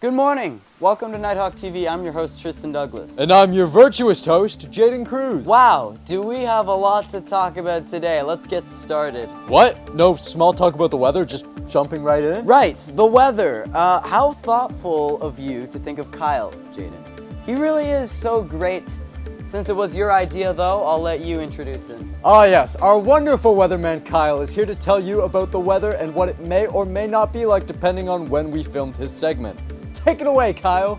Good morning. Welcome to Nighthawk TV. I'm your host, Tristan Douglas. And I'm your virtuous host, Jaden Cruz. Wow, do we have a lot to talk about today? Let's get started. What? No small talk about the weather, just jumping right in? Right, the weather. How thoughtful of you to think of Kyle, Jaden. He really is so great. Since it was your idea, though, I'll let you introduce him. Ah yes, our wonderful weatherman Kyle is here to tell you about the weather and what it may or may not be like depending on when we filmed his segment. Take it away, Kyle.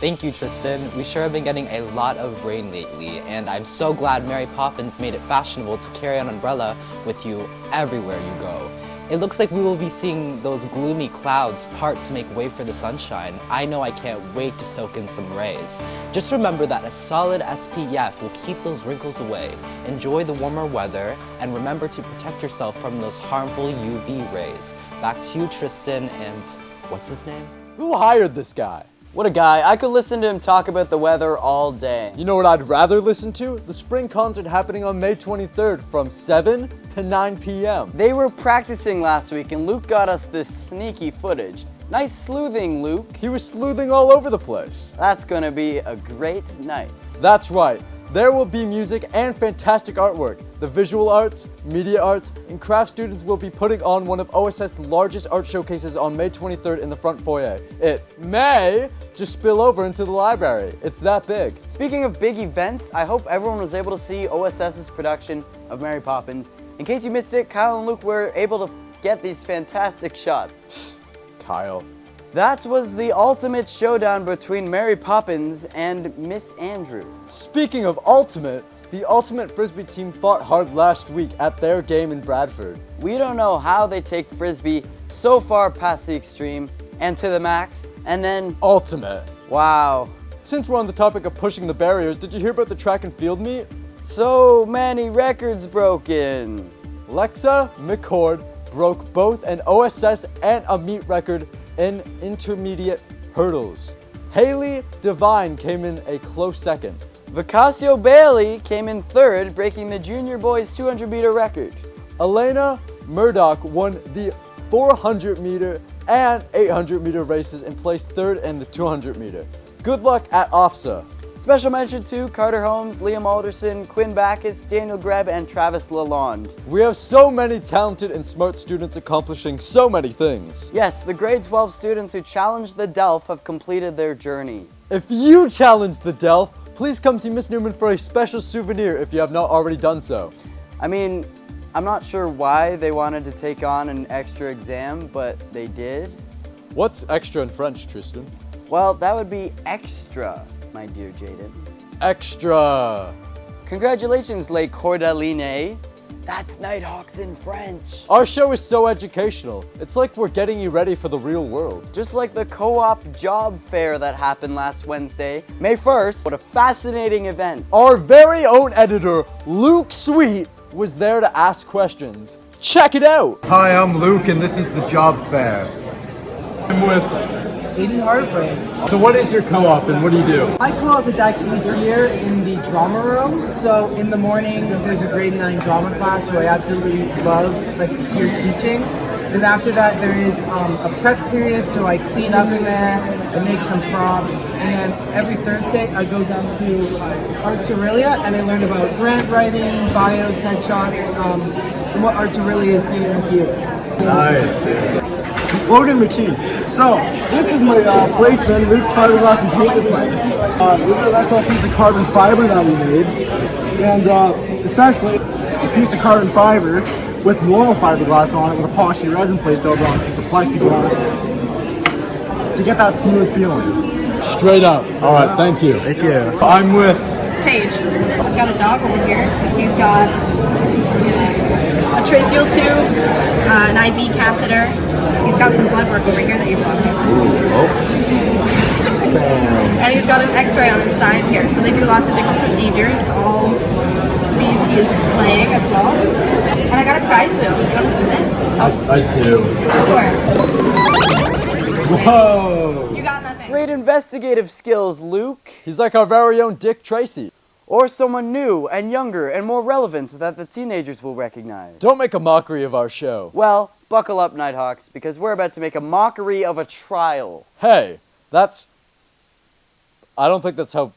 Thank you, Tristan. We sure have been getting a lot of rain lately, and I'm so glad Mary Poppins made it fashionable to carry an umbrella with you everywhere you go. It looks like we will be seeing those gloomy clouds part to make way for the sunshine. I know I can't wait to soak in some rays. Just remember that a solid SPF will keep those wrinkles away. Enjoy the warmer weather, and remember to protect yourself from those harmful UV rays. Back to you, Tristan, and what's his name? Who hired this guy? What a guy. I could listen to him talk about the weather all day. You know what I'd rather listen to? The spring concert happening on May 23rd from 7 to 9 p.m. They were practicing last week and Luke got us this sneaky footage. Nice sleuthing, Luke. He was sleuthing all over the place. That's gonna be a great night. That's right. There will be music and fantastic artwork. The visual arts, media arts, and craft students will be putting on one of OSS's largest art showcases on May 23rd in the front foyer. It may just spill over into the library. It's that big. Speaking of big events, I hope everyone was able to see OSS's production of Mary Poppins. In case you missed it, Kyle and Luke were able to get these fantastic shots. Kyle. That was the ultimate showdown between Mary Poppins and Miss Andrew. Speaking of ultimate, the Ultimate Frisbee team fought hard last week at their game in Bradford. We don't know how they take Frisbee so far past the extreme and to the max, and then Ultimate. wow. Since we're on the topic of pushing the barriers, did you hear about the track and field meet? So many records broken. Lexa McCord broke both an OSS and a meet record in intermediate hurdles. Haley Devine came in a close second. Vicasio Bailey came in third, breaking the junior boys 200-meter record. Elena Murdoch won the 400-meter and 800-meter races and placed third in the 200-meter. Good luck at OFSA. Special mention to Carter Holmes, Liam Alderson, Quinn Backus, Daniel Greb, and Travis Lalonde. We have so many talented and smart students accomplishing so many things. Yes, the grade 12 students who challenged the DELF have completed their journey. If you challenge the DELF, please come see Miss Newman for a special souvenir if you have not already done so. I mean, I'm not sure why they wanted to take on an extra exam, but they did. What's extra in French, Tristan? Well, that would be extra, my dear Jaden. Extra. Congratulations, Les Cordeliers. That's Nighthawks in French. Our show is so educational. It's like we're getting you ready for the real world. Just like the Coop Job Fair that happened last Wednesday, May 1st. What a fascinating event. Our very own editor, Luke Sweet, was there to ask questions. Check it out. Hi, I'm Luke, and this is the Job Fair. I'm with. Aiden Heartbreak. So, what is your co-op, and what do you do? My co-op is actually here in the drama room. So in the morning, there's a grade 9 drama class who I absolutely love, like peer teaching. Then after that, there is a prep period, so I clean up in there, I make some props, and then every Thursday I go down to Arts Aurelia and I learn about grant writing, bios, headshots, and what Arts Aurelia is doing with you. Nice. Logan McKee. So, this is my placement, Luke's fiberglass and paint display. This is a nice little piece of carbon fiber that we made. And essentially, a piece of carbon fiber with normal fiberglass on it with epoxy resin placed over on a piece of plexiglass to get that smooth feeling. Straight up. All right, thank you. Thank you. I'm with. Paige. I've got a dog over here. He's got a tracheal tube, an IV catheter. He's got some blood work over here that you're blocking. And he's got an x-ray on his side here. So they do lots of different procedures. All these he is displaying as well. And I got a prize wheel. Do you want to submit? I do. Sure. Whoa. You got nothing. Great investigative skills, Luke. He's like our very own Dick Tracy. Or someone new and younger and more relevant that the teenagers will recognize. Don't make a mockery of our show. Well, buckle up, Nighthawks, because we're about to make a mockery of a trial. Hey, I don't think that's how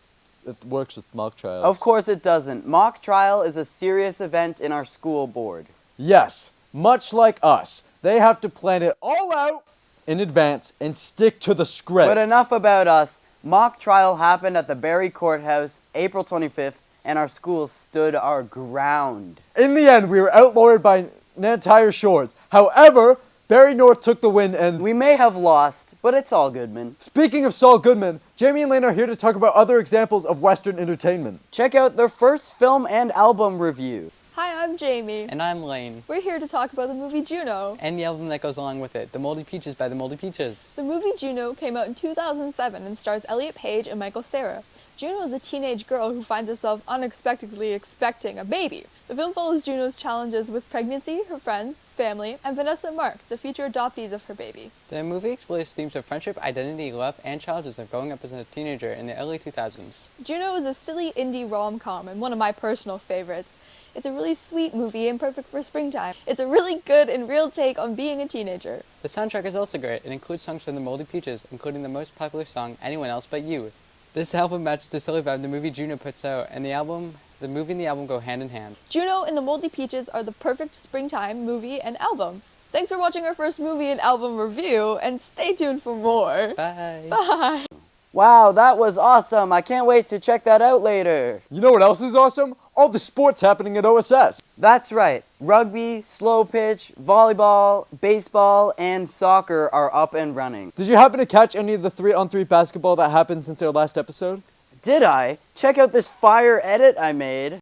it works with mock trials. Of course it doesn't. Mock trial is a serious event in our school board. Yes, much like us. They have to plan it all out in advance and stick to the script. But enough about us. Mock trial happened at the Barrie Courthouse April 25th, and our school stood our ground. In the end, we were outlawed by Nantire Shores. However, Barrie North took the win and... We may have lost, but it's all good, man. Speaking of Saul Goodman, Jamie and Lane are here to talk about other examples of Western entertainment. Check out their first film and album review. Hi, I'm Jamie. And I'm Lane. We're here to talk about the movie Juno. And the album that goes along with it, The Moldy Peaches by The Moldy Peaches. The movie Juno came out in 2007 and stars Elliot Page and Michael Cera. Juno is a teenage girl who finds herself unexpectedly expecting a baby. The film follows Juno's challenges with pregnancy, her friends, family, and Vanessa and Mark, the future adoptees of her baby. The movie explores themes of friendship, identity, love, and challenges of growing up as a teenager in the early 2000s. Juno is a silly indie rom-com and one of my personal favorites. It's a really sweet movie and perfect for springtime. It's a really good and real take on being a teenager. The soundtrack is also great. It includes songs from The Moldy Peaches, including the most popular song, Anyone Else But You. This album matches the silly vibe the movie Juno puts out, and the movie and the album go hand in hand. Juno and The Moldy Peaches are the perfect springtime movie and album. Thanks for watching our first movie and album review, and stay tuned for more. Bye. Bye. Wow, that was awesome. I can't wait to check that out later. You know what else is awesome? All the sports happening at OSS. That's right. Rugby, slow pitch, volleyball, baseball, and soccer are up and running. Did you happen to catch any of the 3-on-3 basketball that happened since our last episode? Did I? Check out this fire edit I made.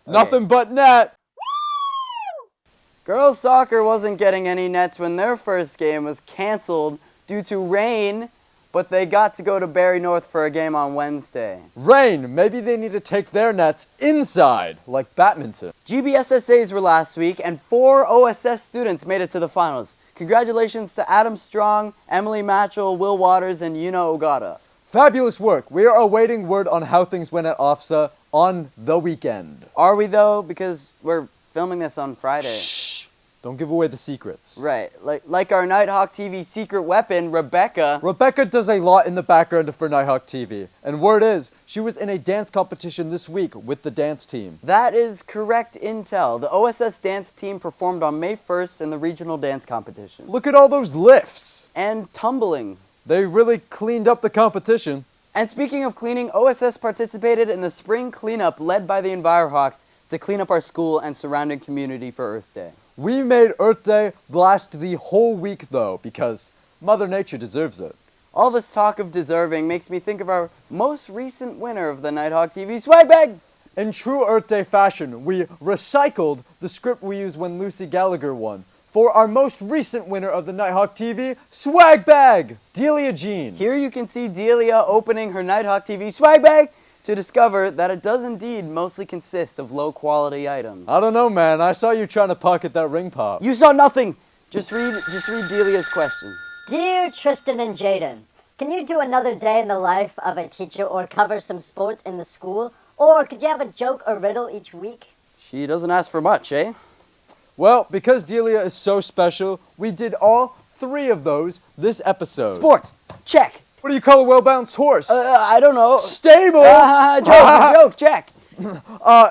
Nothing but net. Girls soccer wasn't getting any nets when their first game was canceled due to rain, but they got to go to Barrie North for a game on Wednesday. Rain. Maybe they need to take their nets inside, like badminton. GBSSAs were last week, and 4 OSS students made it to the finals. Congratulations to Adam Strong, Emily Matchell, Will Waters, and Yuna Ogata. Fabulous work. We are awaiting word on how things went at OFSA on the weekend. Are we though? Because we're filming this on Friday. Shh. Don't give away the secrets. Right. Like our Nighthawk TV secret weapon, Rebecca. Rebecca does a lot in the background for Nighthawk TV. And word is, she was in a dance competition this week with the dance team. That is correct intel. The OSS dance team performed on May 1st in the regional dance competition. Look at all those lifts. And tumbling. They really cleaned up the competition. And speaking of cleaning, OSS participated in the spring cleanup led by the Envirohawks to clean up our school and surrounding community for Earth Day. We made Earth Day last the whole week though, because Mother Nature deserves it. All this talk of deserving makes me think of our most recent winner of the Nighthawk TV swag bag. In true Earth Day fashion, we recycled the script we used when Lucy Gallagher won for our most recent winner of the Nighthawk TV swag bag, Delia Jean. Here you can see Delia opening her Nighthawk TV swag bag to discover that it does indeed mostly consist of low-quality items. I don't know, man. I saw you trying to pocket that ring pop. You saw nothing. Just read Delia's question. Dear Tristan and Jaden, can you do another day in the life of a teacher or cover some sports in the school? Or could you have a joke or riddle each week? She doesn't ask for much, eh? Well, because Delia is so special, we did all 3 of those this episode. Sports. Check. What do you call a well-balanced horse? I don't know. Stable. Joke, check.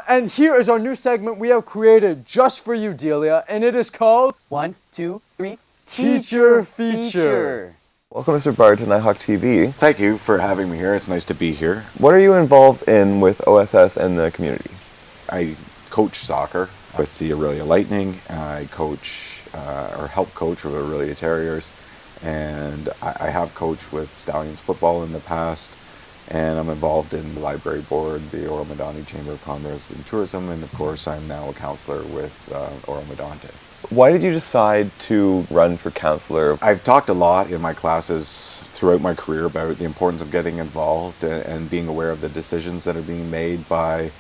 And here is our new segment we have created just for you, Delia, and it is called 1, 2, 3. Teacher Feature. Welcome, Mr. Bard, to Nighthawk TV. Thank you for having me here. It's nice to be here. What are you involved in with OSS and the community? I coach soccer with the Aurelia Lightning. I coach or help coach with Aurelia Terriers, and I have coached with Stallions football in the past, and I'm involved in the library board, the Oro-Medonte Chamber of Commerce and Tourism, and of course I'm now a counselor with Oro-Medonte. Why did you decide to run for counselor? I've talked a lot in my classes throughout my career about the importance of getting involved and being aware of the decisions that are being made by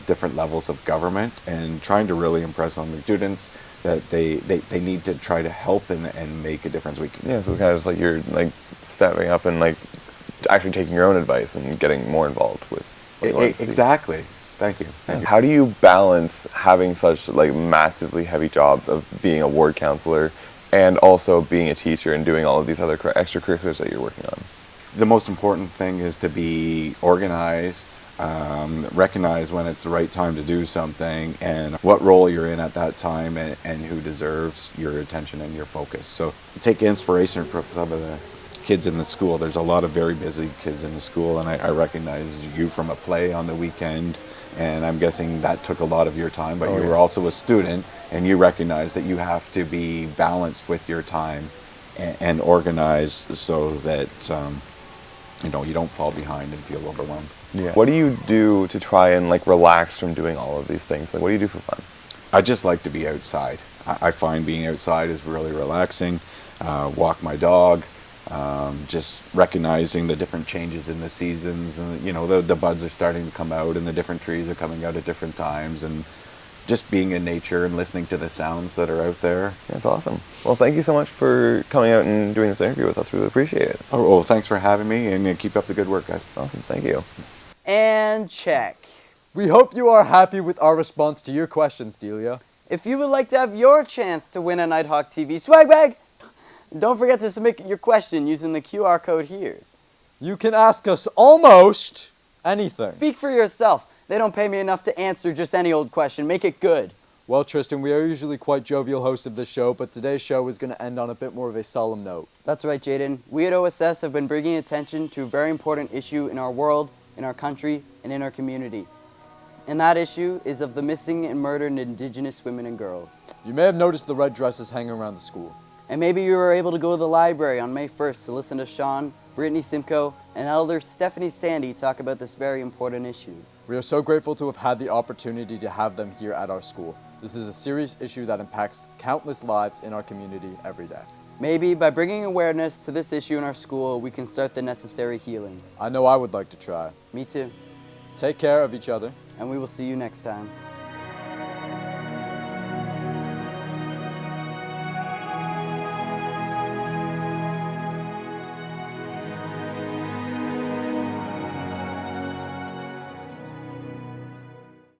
different levels of government, and trying to really impress on the students that they need to try to help and make a difference. Yeah, so it's kind of just like you're like stepping up and like actually taking your own advice and getting more involved with what you want to see. Exactly. Thank you. Thank you. How do you balance having such like massively heavy jobs of being a ward counselor and also being a teacher and doing all of these other extracurriculars that you're working on? The most important thing is to be organized, recognize when it's the right time to do something and what role you're in at that time, and who deserves your attention and your focus. So take inspiration from some of the kids in the school. There's a lot of very busy kids in the school, and I recognize you from a play on the weekend, and I'm guessing that took a lot of your time, but you were also a student, and you recognize that you have to be balanced with your time and organized so that you know, you don't fall behind and feel overwhelmed. Yeah. What do you do to try and like relax from doing all of these things? Like, what do you do for fun? I just like to be outside. I find being outside is really relaxing. Walk my dog. Just recognizing the different changes in the seasons, and you know, the buds are starting to come out and the different trees are coming out at different times, and just being in nature and listening to the sounds that are out there. That's awesome. Well, thank you so much for coming out and doing this interview with us. Really appreciate it. Oh, well, thanks for having me, and keep up the good work, guys. Awesome. Thank you. And check. We hope you are happy with our response to your questions, Delia. If you would like to have your chance to win a Nighthawk TV swag bag, don't forget to submit your question using the QR code here. You can ask us almost anything. Speak for yourself. They don't pay me enough to answer just any old question. Make it good. Well, Tristan, we are usually quite jovial hosts of this show, but today's show is going to end on a bit more of a solemn note. That's right, Jaden. We at OSS have been bringing attention to a very important issue in our world, in our country, and in our community. And that issue is of the missing and murdered Indigenous women and girls. You may have noticed the red dresses hanging around the school. And maybe you were able to go to the library on May 1st to listen to Sean, Brittany Simcoe, and Elder Stephanie Sandy talk about this very important issue. We are so grateful to have had the opportunity to have them here at our school. This is a serious issue that impacts countless lives in our community every day. Maybe by bringing awareness to this issue in our school, we can start the necessary healing. I know I would like to try. Me too. Take care of each other. And we will see you next time.